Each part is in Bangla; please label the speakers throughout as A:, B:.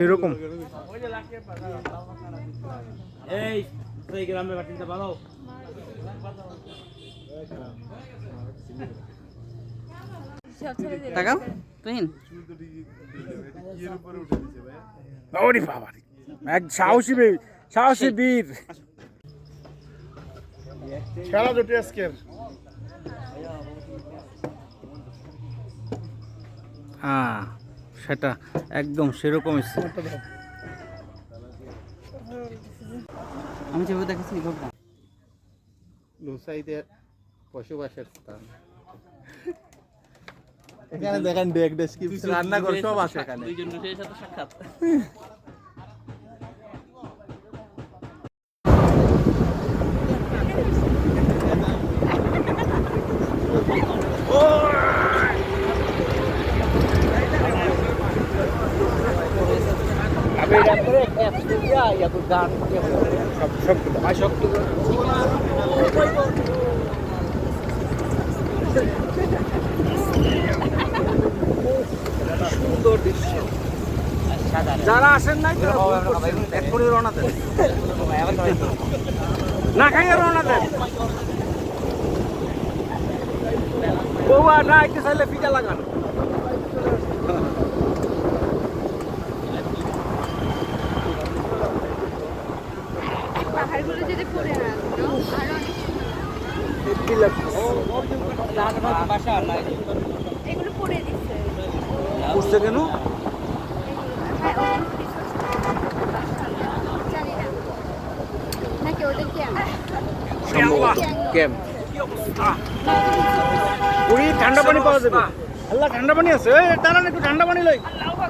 A: এরকম
B: এই গ্রামে বাসিন্দা ভালো
C: তাকাও তুহিন
A: ওরে বাবা এক সাহসী বীর খেলা দুটি আজকের হ্যাঁ সেটা একদম সেরকমই
C: আমি যেভাবে দেখেছি
D: লুসাইদের বসবাসের স্থান এখানে দেখেন ডেক ডেসক্রিপশন রান্নাঘর সব আছে এখানে
C: দুইজন রুশের সাথে সাক্ষাৎ
D: আমি এটা করে অ্যাপস দিয়া ইয়া তো গান সব সুন্দর দৃশ্য
A: যারা আসেন নাই এক্ষুনি রওনা দেন না খাইয়ে রওনা দেন বৌবা না একটু চাইলে পিঠা লাগান
E: পাহাড়গুলো যদি পড়ে না আরো অনেক এগুলো পড়ে দিচ্ছে
A: উঠছে কেন
E: জানি না নাকি ওদের
D: ক্যাম্প
A: ওই ঠান্ডা পানি পাওয়া যাবে আল্লাহ ঠান্ডা পানি আছে ওই দাঁড়ান একটু ঠান্ডা পানি লই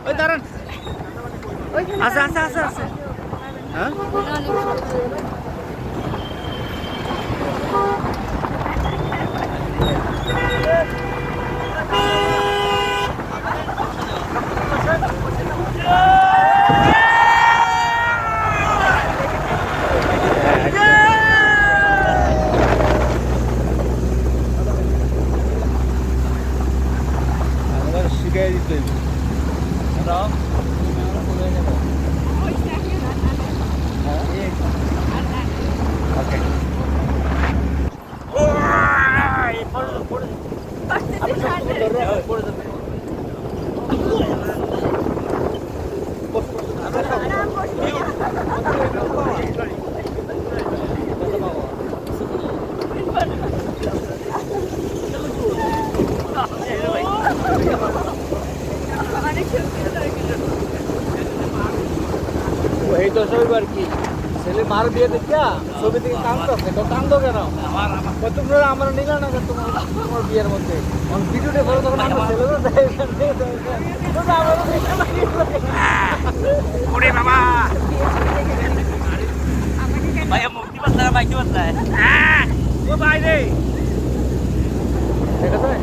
A: ওই দাঁড়ান আচ্ছা আচ্ছা আচ্ছা আচ্ছা হ্যাঁ শিখাই দিতে
D: এই তো সবার কি ছেলে মার বিয়ে দেখিয়া ছবি থেকে কান্দছে তো কান্দো কেন তোমরা আমার নিলা না তোমার বিয়ের মধ্যে ভিডিওটা করো তখন আমার ছেলে
A: ওরে বাবা
C: ভাইয়া মুক্তি পাত্তা বাইকে পাত্তা
A: ও ভাই রে
D: দেখা যায়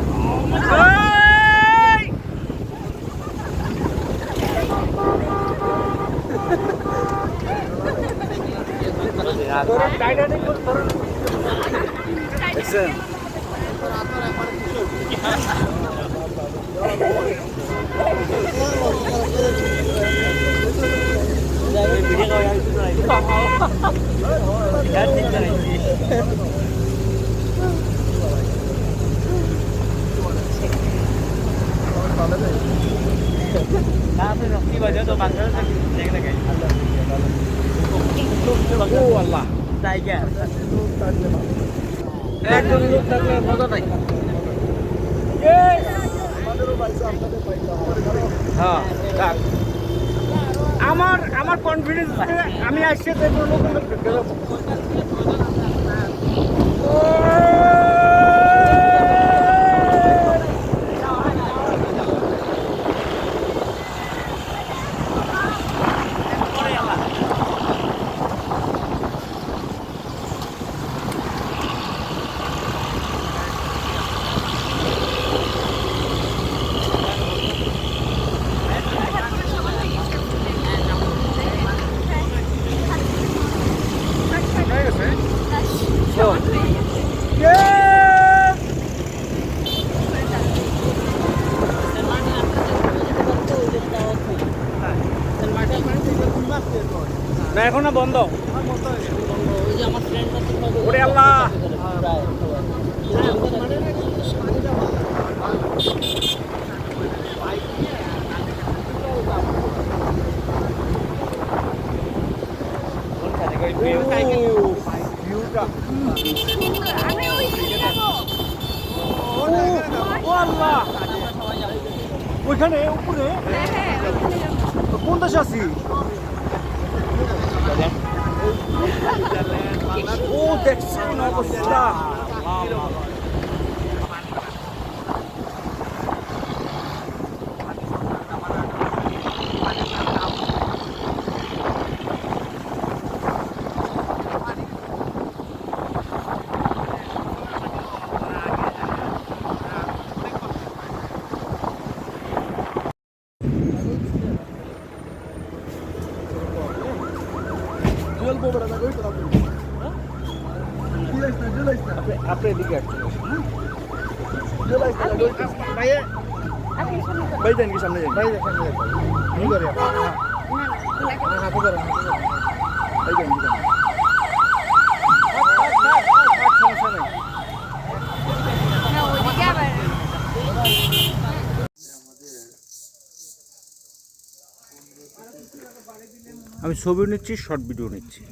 A: দেখছেন
D: আল্লাহ
C: জায়গা
D: একজন লোক থাকলে মজা নাই
A: হ্যাঁ আমার কনফিডেন্স আমি আসছে দেখবো লোক না এখন না বন্ধ।
C: ওই যে আমার ফ্রেন্ডটা তো
A: ওরে আল্লাহ, ভিউটা
E: আমি ওই দিকে যাবো।
A: ও আল্লাহ, ওইখানে উপরে
E: হ্যাঁ হ্যাঁ ওইখানে যাবো।
A: কোন দেশে আছি? ও দেখছেন অবস্থা, আপনি এদিকে আসছেন।
E: আপনি সামনে যান।
A: ভাই যান কি সামনে যান, ভাই যান সামনে যান, কি করে
E: না না
A: হাঁটু করেন, ভাই যান কি যান, সমস্যা নেই।
E: না ওইদিকে আবার
A: আমি ছবি নিচ্ছি, শর্ট ভিডিও নিচ্ছি।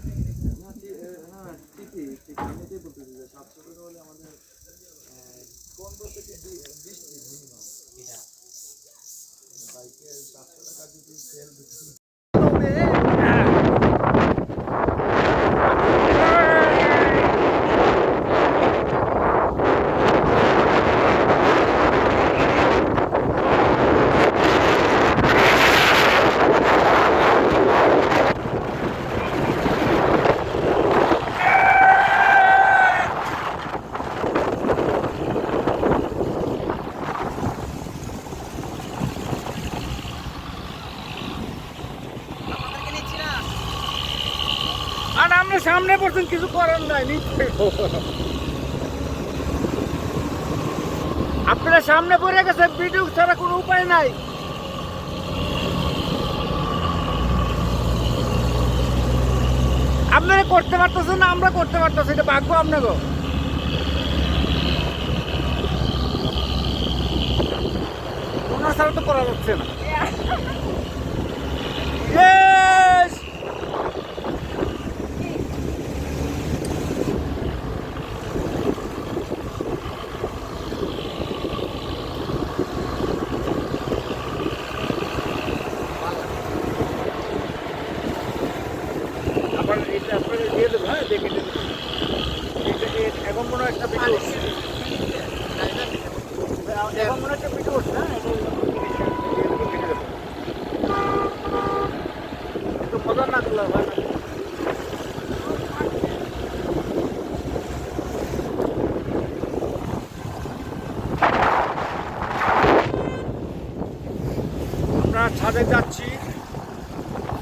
A: আর আমরা সামনে পড়ছেন, কিছু করার নাই, আপনারা সামনে পড়ে গেছে, ভিডিও ছাড়া কোনো উপায় নাই। আপনারা করতে পারতেছেন না, আমরা করতে পারতেছি, এটা ভাগ্য আপনাকে। ওনার ছাড়া তো করা যাচ্ছে না। Yes! আবার এটা আপনাদের দিয়ে দেবো, হ্যাঁ দেখে নেবেন। এখন মনে হয় একটা ভিডিও হচ্ছে, এখন মনে হয় একটা ভিডিও হচ্ছে, হ্যাঁ একটু মজা না করলে হয় না। আমরা ছাদে যাচ্ছি,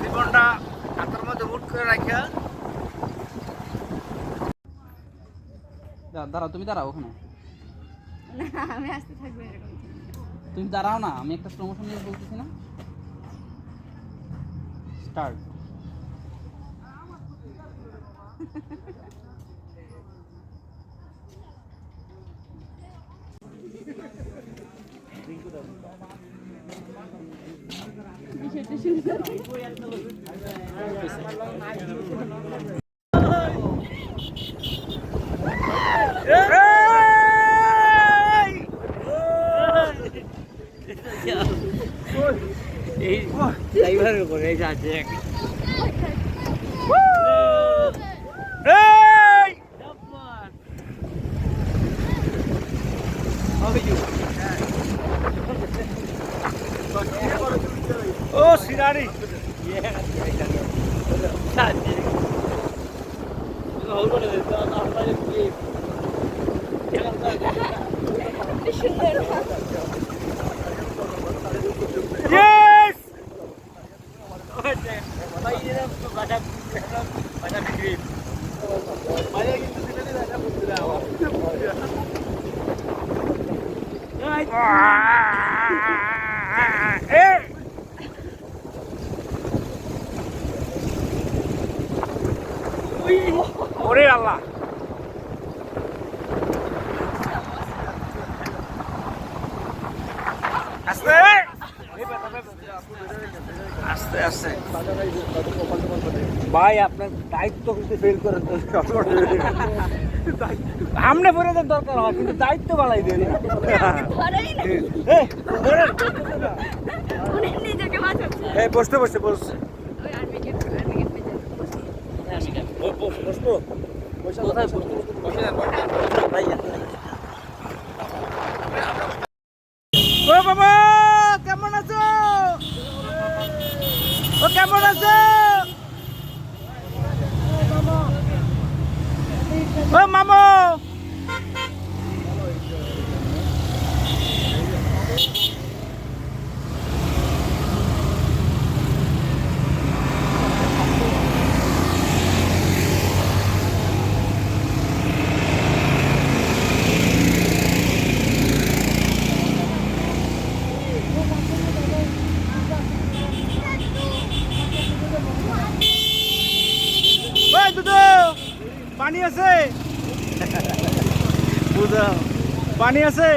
A: জীবনটা হাতের মধ্যে মুট করে রাখা।
C: দাঁড়াও, তুমি দাঁড়াও ওখানে।
E: না আমি আসতে থাকবো এরকম।
C: তুমি দাঁড়াও না, আমি একটা প্রমোশন নিয়ে বলতেছি না। স্টার্ট।
E: বিষয়টা সুন্দর।
C: এই ড্রাইভারের উপরে এই আছে
A: ও সিরারি
E: সুন্দর।
A: Yes! ওরে আল্লাহ আস্তে আস্তে আস্তে ভাই আপনার দায়িত্ব কিন্তু ফেল করেন সামনে পরে তো দরকার হয় কিন্তু দায়িত্ব বাড়াই দেন
E: ধরেই না
A: এই, ধরেন।
E: উনি নিজেকে বাঁচাচ্ছে
A: এই বসতে বসতে বসতে
E: ওই আর্মিকে
A: বসবো
C: কোথায় বসে
A: ও বাবা কেমন আছো ও কেমন আছো ও মামু ওই দুটো পানি আছে বুঝা পানি আছে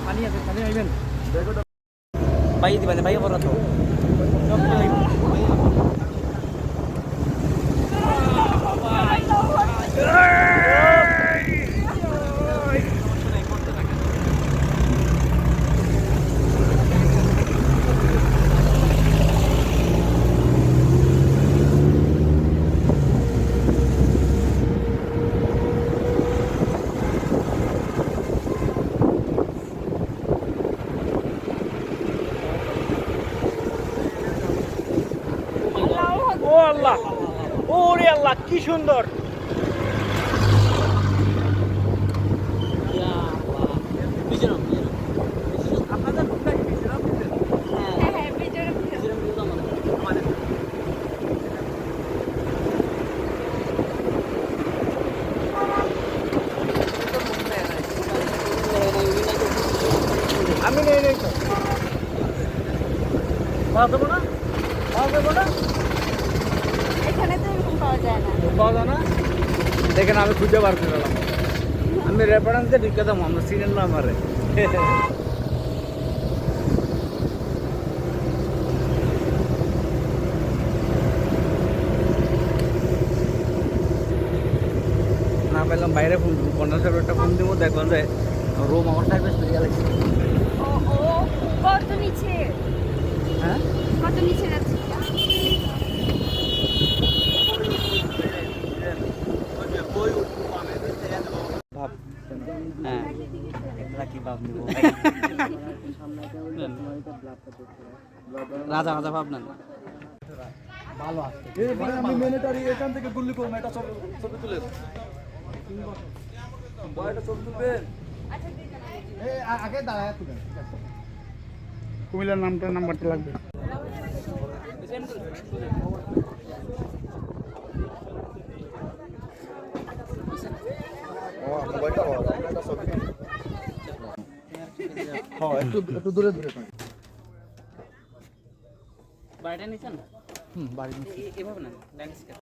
A: পানি আছে পানি আইবেন বাইয়ে দিবেন বাইয়ে পড়া তো ও আল্লাহ ওরে আল্লাহ কি সুন্দর
E: হ্যাঁ হ্যাঁ ভিতরে
A: আমি নেই নেই তো পাওয়া যাবো না পাওয়া যাবো না
E: এখানে তো এরকম পাওয়া যায় না
A: পাওয়া যায় না দেখেন আমি খুঁজে বার করে এলাম আমি রেফারেন্স দিয়ে ঢুকে দাম আমরা সিরিয়াল না আমারে না পেলাম বাইরে ফোন দেবো 50 ফোন দিব দেখবেন যে রুম আমার সার্ভিস পেয়ে গেছে
E: ও ও কত নিচে
A: হ্যাঁ
E: কত নিচে যাচ্ছে
A: ভাব
C: হ্যাঁ
A: এটা কি ভাব নিব
C: রাজা রাজা ভাবনা
D: আমি মিলিটারি এখান থেকে গুল্লি করবো এটা ছবি তুলে এটা ছবি তুলবেন আগে দাঁড়ায় তুলেন
A: কুমিল্লার নাম্বারটা লাগবে
D: একটু দূরে দূরে
C: বাড়িটা নিছেন
D: বাড়ি
C: এভাবে না ল্যান্ডস্কেপ